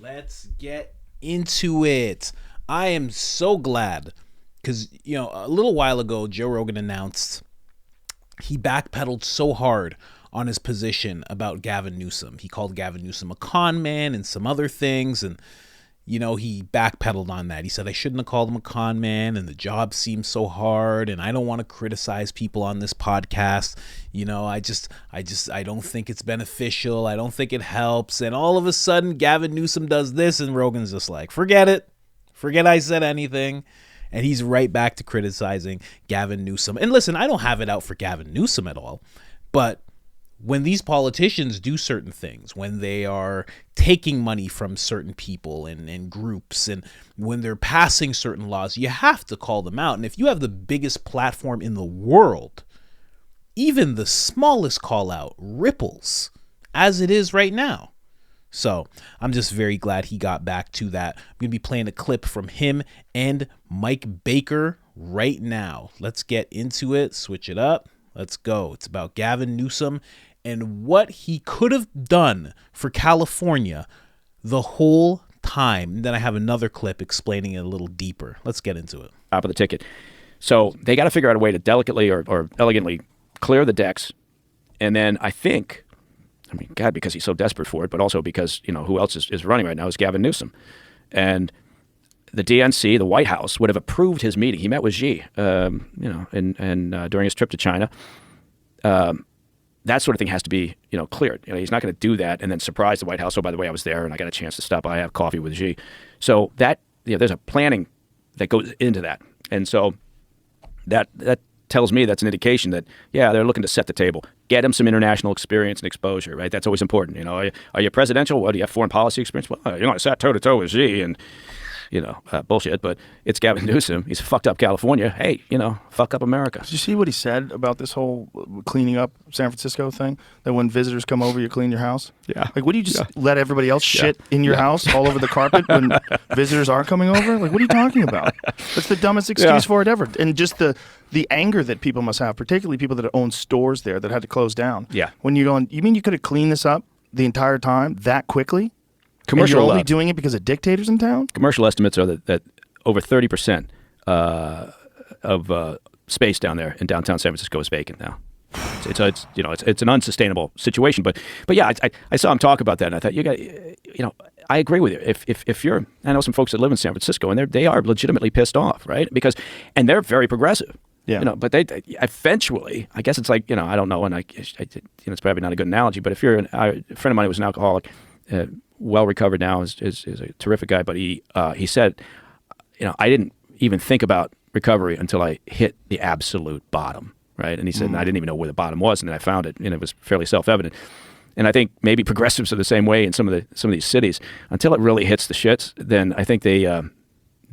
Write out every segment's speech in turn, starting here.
Let's get into it. I am so glad because, a little while ago, Joe Rogan announced he backpedaled so hard on his position about Gavin Newsom. He called Gavin Newsom a con man and some other things. And, he backpedaled on that. He said, I shouldn't have called him a con man, and the job seems so hard, and I don't want to criticize people on this podcast. I don't think it's beneficial. I don't think it helps. And all of a sudden, Gavin Newsom does this, and Rogan's just like, forget it. Forget I said anything. And he's right back to criticizing Gavin Newsom. And listen, I don't have it out for Gavin Newsom at all, but when these politicians do certain things, when they are taking money from certain people and groups, and when they're passing certain laws, you have to call them out. And if you have the biggest platform in the world, even the smallest call out ripples, as it is right now. So I'm just very glad he got back to that. I'm going to be playing a clip from him and Mike Baker right now. Let's get into it. Switch it up. Let's go. It's about Gavin Newsom and what he could have done for California the whole time. And then I have another clip explaining it a little deeper. Let's get into it. Top of the ticket. So they got to figure out a way to delicately or elegantly clear the decks. And then God, because he's so desperate for it, but also because, who else is running right now is Gavin Newsom. And the DNC, the White House, would have approved his meeting. He met with Xi, during his trip to China. That sort of thing has to be, cleared. He's not going to do that and then surprise the White House. Oh, by the way, I was there and I got a chance to stop by, have coffee with Xi. So that, there's a planning that goes into that. And so that tells me that's an indication that, they're looking to set the table, get him some international experience and exposure, right? That's always important. Are you presidential? What, do you have foreign policy experience? Well, you're going to sat toe-to-toe with Xi and, bullshit, but it's Gavin Newsom. He's fucked up California. Hey, fuck up America. Did you see what he said about this whole cleaning up San Francisco thing? That when visitors come over, you clean your house? Yeah. Like, what do you just let everybody else shit in your house all over the carpet when visitors are coming over? Like, what are you talking about? That's the dumbest excuse for it ever. And just the anger that people must have, particularly people that own stores there that had to close down. Yeah. When you're going, you mean you could have cleaned this up the entire time that quickly? Commercial, and you're only doing it because of dictators in town? Commercial estimates are that over 30% of space down there in downtown San Francisco is vacant now. It's an unsustainable situation. But yeah, I saw him talk about that, and I thought I agree with you. If you're, I know some folks that live in San Francisco, and they are legitimately pissed off, right? And they're very progressive. Yeah. But they eventually, I guess it's like, I don't know, and it's probably not a good analogy, but if you're a friend of mine who was an alcoholic, well recovered now, is a terrific guy, but he said, I didn't even think about recovery until I hit the absolute bottom, right? And he said, and I didn't even know where the bottom was, and then I found it, and it was fairly self-evident. And I think maybe progressives are the same way in some of these cities. Until it really hits the shits, then I think they're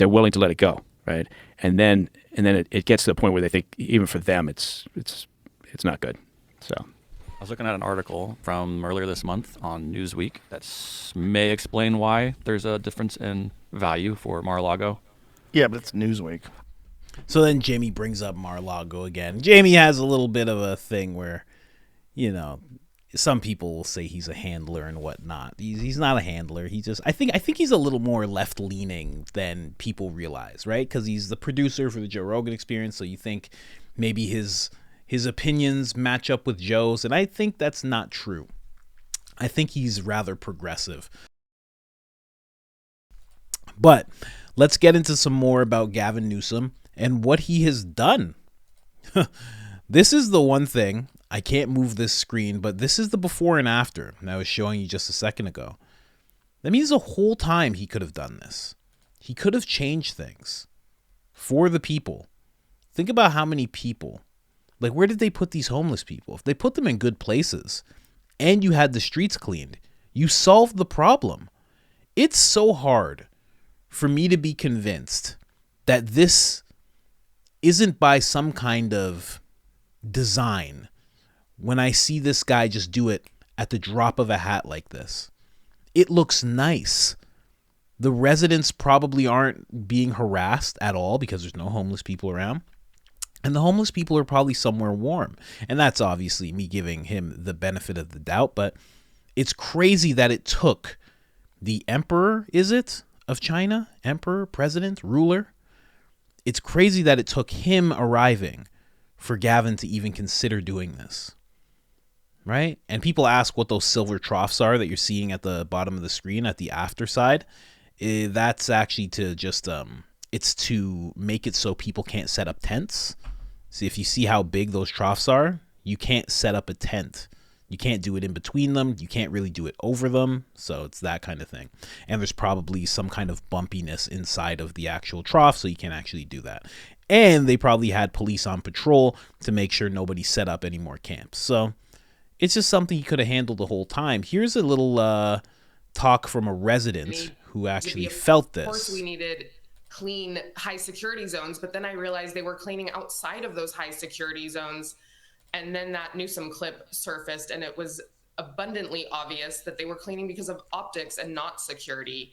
willing to let it go, right? And then it gets to the point where they think even for them it's not good. So I was looking at an article from earlier this month on Newsweek that may explain why there's a difference in value for Mar-a-Lago. Yeah, but it's Newsweek. So then Jamie brings up Mar-a-Lago again. Jamie has a little bit of a thing where, some people will say he's a handler and whatnot. He's not a handler. I think he's a little more left-leaning than people realize, right? Because he's the producer for the Joe Rogan Experience, so you think maybe his opinions match up with Joe's, and I think that's not true. I think he's rather progressive. But let's get into some more about Gavin Newsom and what he has done. This is the one thing. I can't move this screen, but this is the before and after that I was showing you just a second ago. That means the whole time he could have done this. He could have changed things for the people. Think about how many people, like where did they put these homeless people? If they put them in good places and you had the streets cleaned, you solved the problem. It's so hard for me to be convinced that this isn't by some kind of design when I see this guy just do it at the drop of a hat like this. It looks nice. The residents probably aren't being harassed at all because there's no homeless people around. And the homeless people are probably somewhere warm. And that's obviously me giving him the benefit of the doubt. But it's crazy that it took the emperor, is it, of China? Emperor, president, ruler? It's crazy that it took him arriving for Gavin to even consider doing this. Right? And people ask what those silver troughs are that you're seeing at the bottom of the screen at the after side. That's actually to just, it's to make it so people can't set up tents. See, if you see how big those troughs are, you can't set up a tent. You can't do it in between them. You can't really do it over them. So it's that kind of thing. And there's probably some kind of bumpiness inside of the actual trough, so you can't actually do that. And they probably had police on patrol to make sure nobody set up any more camps. So it's just something he could have handled the whole time. Here's a little talk from a resident who actually felt this. Of course, we needed clean high security zones, but then I realized they were cleaning outside of those high security zones. And then that Newsom clip surfaced, and it was abundantly obvious that they were cleaning because of optics and not security.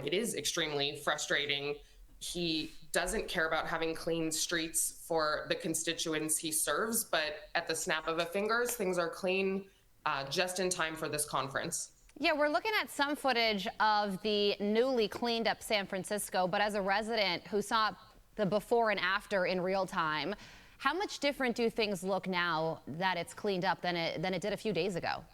It is extremely frustrating. He doesn't care about having clean streets for the constituents he serves, but at the snap of a fingers, things are clean just in time for this conference. Yeah, we're looking at some footage of the newly cleaned up San Francisco, but as a resident who saw the before and after in real time, how much different do things look now that it's cleaned up than it did a few days ago?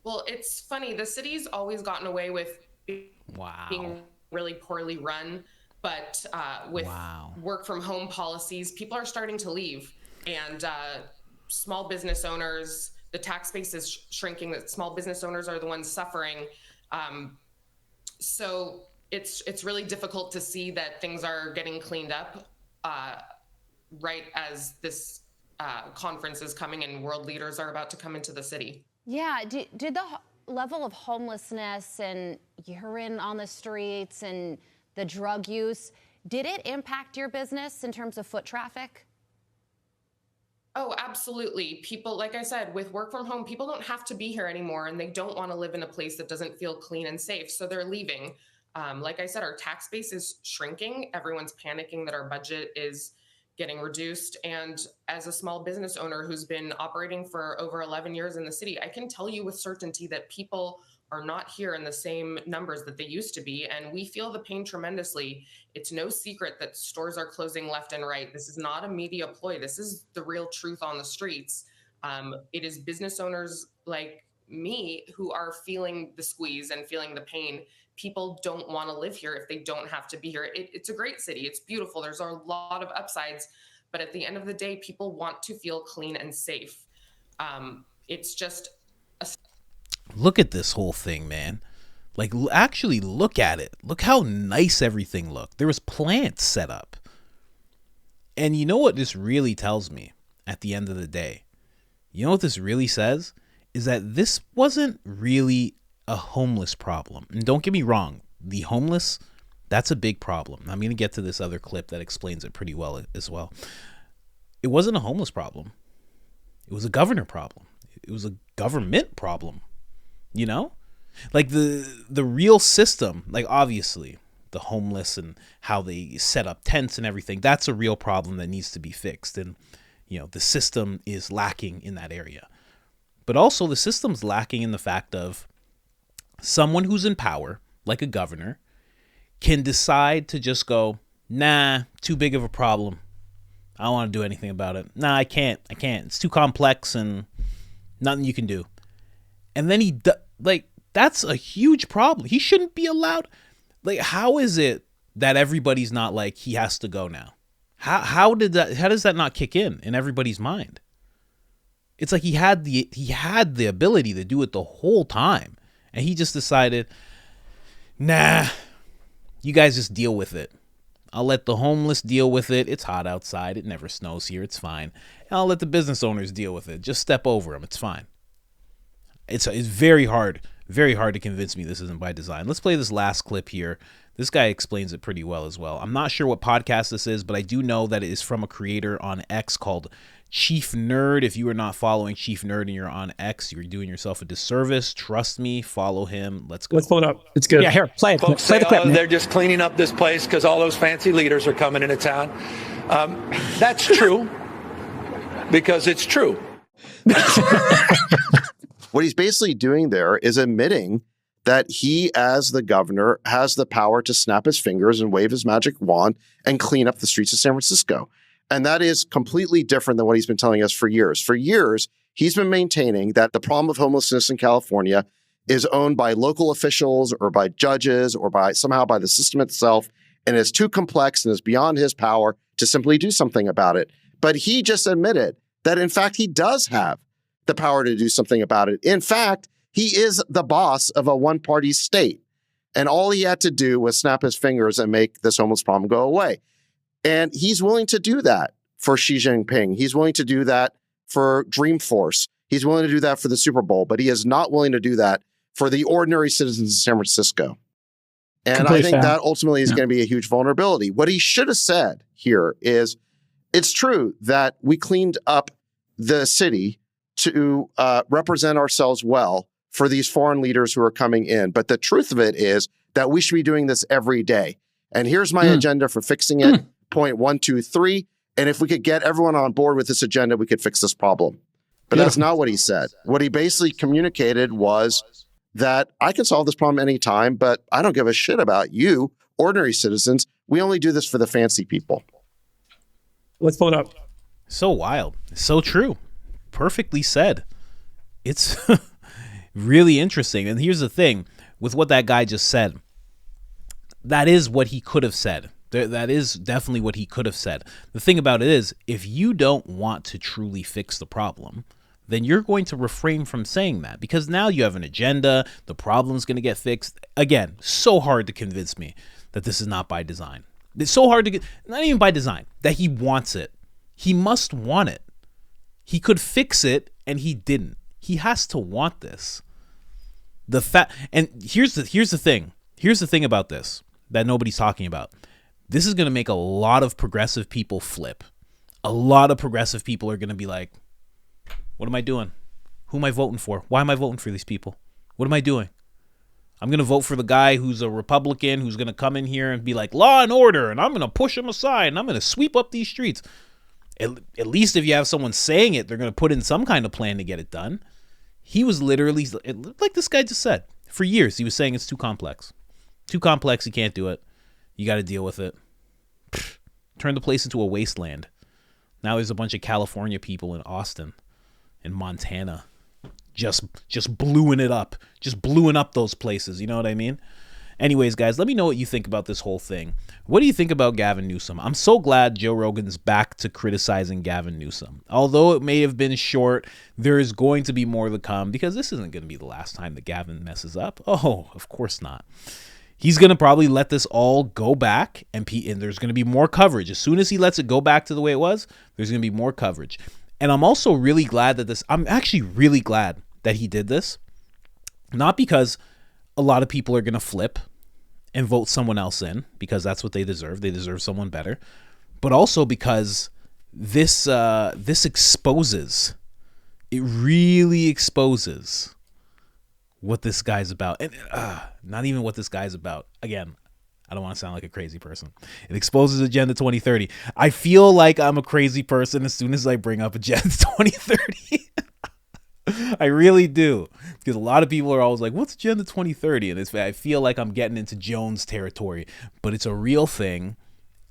Well, it's funny. The city's always gotten away with being really poorly run, but with work from home policies, people are starting to leave. And small business owners, the tax base is shrinking, that small business owners are the ones suffering. So it's really difficult to see that things are getting cleaned up right as this conference is coming and world leaders are about to come into the city. Yeah, did the level of homelessness and urine on the streets and the drug use, did it impact your business in terms of foot traffic? Oh, absolutely. People, like I said, with work from home, people don't have to be here anymore, and they don't want to live in a place that doesn't feel clean and safe, so they're leaving. Like I said, our tax base is shrinking. Everyone's panicking that our budget is getting reduced. And as a small business owner who's been operating for over 11 years in the city, I can tell you with certainty that people are not here in the same numbers that they used to be. And we feel the pain tremendously. It's no secret that stores are closing left and right. This is not a media ploy. This is the real truth on the streets. It is business owners like me who are feeling the squeeze and feeling the pain. People don't want to live here if they don't have to be here. It's a great city. It's beautiful. There's a lot of upsides. But at the end of the day, people want to feel clean and safe. It's just look at this whole thing, man. Like, actually look at it. Look how nice everything looked. There was plants set up. And you know what this really tells me at the end of the day? You know what this really says? Is that this wasn't really a homeless problem. And don't get me wrong, the homeless, that's a big problem. I'm going to get to this other clip that explains it pretty well as well. It wasn't a homeless problem. It was a governor problem. It was a government problem. You know? Like the real system, like obviously the homeless and how they set up tents and everything, that's a real problem that needs to be fixed. And, you know, the system is lacking in that area. But also the system's lacking in the fact of someone who's in power, like a governor, can decide to just go, nah, too big of a problem. I don't want to do anything about it. Nah, I can't. It's too complex and nothing you can do. And then that's a huge problem. He shouldn't be allowed. Like, how is it that everybody's not like, he has to go now? How does that not kick in everybody's mind? It's like he had the ability to do it the whole time. And he just decided, nah, you guys just deal with it. I'll let the homeless deal with it. It's hot outside. It never snows here. It's fine. And I'll let the business owners deal with it. Just step over them. It's fine. It's very hard to convince me this isn't by design. Let's play this last clip here. This guy explains it pretty well as well. I'm not sure what podcast this is, but I do know that it is from a creator on X called Chief Nerd. If you are not following Chief Nerd and you're on X, you're doing yourself a disservice. Trust me, follow him. Let's go. Let's pull it up. It's good. Yeah, here, play it. Folks Play the clip. they're just cleaning up this place because all those fancy leaders are coming into town. That's true because it's true. What he's basically doing there is admitting that he, as the governor, has the power to snap his fingers and wave his magic wand and clean up the streets of San Francisco. And that is completely different than what he's been telling us for years. For years, he's been maintaining that the problem of homelessness in California is owned by local officials or by judges or by somehow by the system itself, and is too complex and is beyond his power to simply do something about it. But he just admitted that, in fact, he does have the power to do something about it. In fact, he is the boss of a one-party state. And all he had to do was snap his fingers and make this homeless problem go away. And he's willing to do that for Xi Jinping. He's willing to do that for Dreamforce. He's willing to do that for the Super Bowl, but he is not willing to do that for the ordinary citizens of San Francisco. And I think that ultimately is going to be a huge vulnerability. What he should have said here is, it's true that we cleaned up the city to represent ourselves well for these foreign leaders who are coming in. But the truth of it is that we should be doing this every day. And here's my agenda for fixing it. Point 1, 2, 3. And if we could get everyone on board with this agenda, we could fix this problem. But that's not what he said. What he basically communicated was that I can solve this problem anytime, but I don't give a shit about you, ordinary citizens. We only do this for the fancy people. Let's pull it up. So wild. So true. Perfectly said. It's really interesting. And here's the thing with what that guy just said. That is what he could have said. That is definitely what he could have said. The thing about it is, if you don't want to truly fix the problem, then you're going to refrain from saying that, because now you have an agenda. The problem's going to get fixed. Again, so hard to convince me that this is not by design. It's so hard to get, not even by design, that he wants it. He must want it. He could fix it and he didn't. He has to want this. And here's the thing. Here's the thing about this that nobody's talking about. This is going to make a lot of progressive people flip. A lot of progressive people are going to be like, what am I doing? Who am I voting for? Why am I voting for these people? What am I doing? I'm going to vote for the guy who's a Republican, who's going to come in here and be like, law and order, and I'm going to push him aside, and I'm going to sweep up these streets. At least if you have someone saying it, they're going to put in some kind of plan to get it done. He was literally, like this guy just said, for years, he was saying it's too complex. Too complex, you can't do it. You got to deal with it. Turn the place into a wasteland. Now there's a bunch of California people in Austin, in Montana, just bluing it up. Just bluing up those places, you know what I mean? Anyways, guys, let me know what you think about this whole thing. What do you think about Gavin Newsom? I'm so glad Joe Rogan's back to criticizing Gavin Newsom. Although it may have been short, there is going to be more to come, because this isn't going to be the last time that Gavin messes up. Oh, of course not. He's going to probably let this all go back, and there's going to be more coverage. As soon as he lets it go back to the way it was, there's going to be more coverage. And I'm also really glad that I'm actually really glad that he did this. Not because a lot of people are going to flip and vote someone else in, because that's what they deserve. They deserve someone better. But also because this exposes, it really exposes what this guy's about. And not even what this guy's about. Again, I don't want to sound like a crazy person. It exposes Agenda 2030. I feel like I'm a crazy person as soon as I bring up Agenda 2030. I really do. Because a lot of people are always like, what's Agenda 2030? And I feel like I'm getting into Jones territory. But it's a real thing.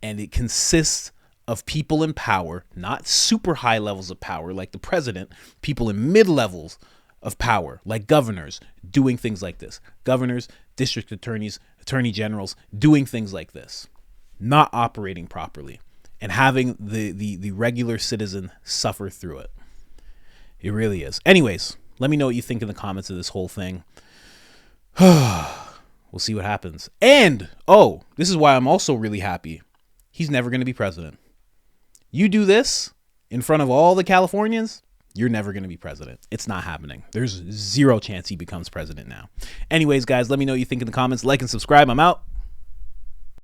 And it consists of people in power, not super high levels of power like the president, people in mid levels of power, like governors, doing things like this. Governors, district attorneys, attorney generals, doing things like this, not operating properly, and having the regular citizen suffer through it. It really is. Anyways, let me know what you think in the comments of this whole thing. We'll see what happens. And, this is why I'm also really happy. He's never going to be president. You do this in front of all the Californians, you're never going to be president. It's not happening. There's zero chance he becomes president now. Anyways, guys, let me know what you think in the comments. Like and subscribe. I'm out.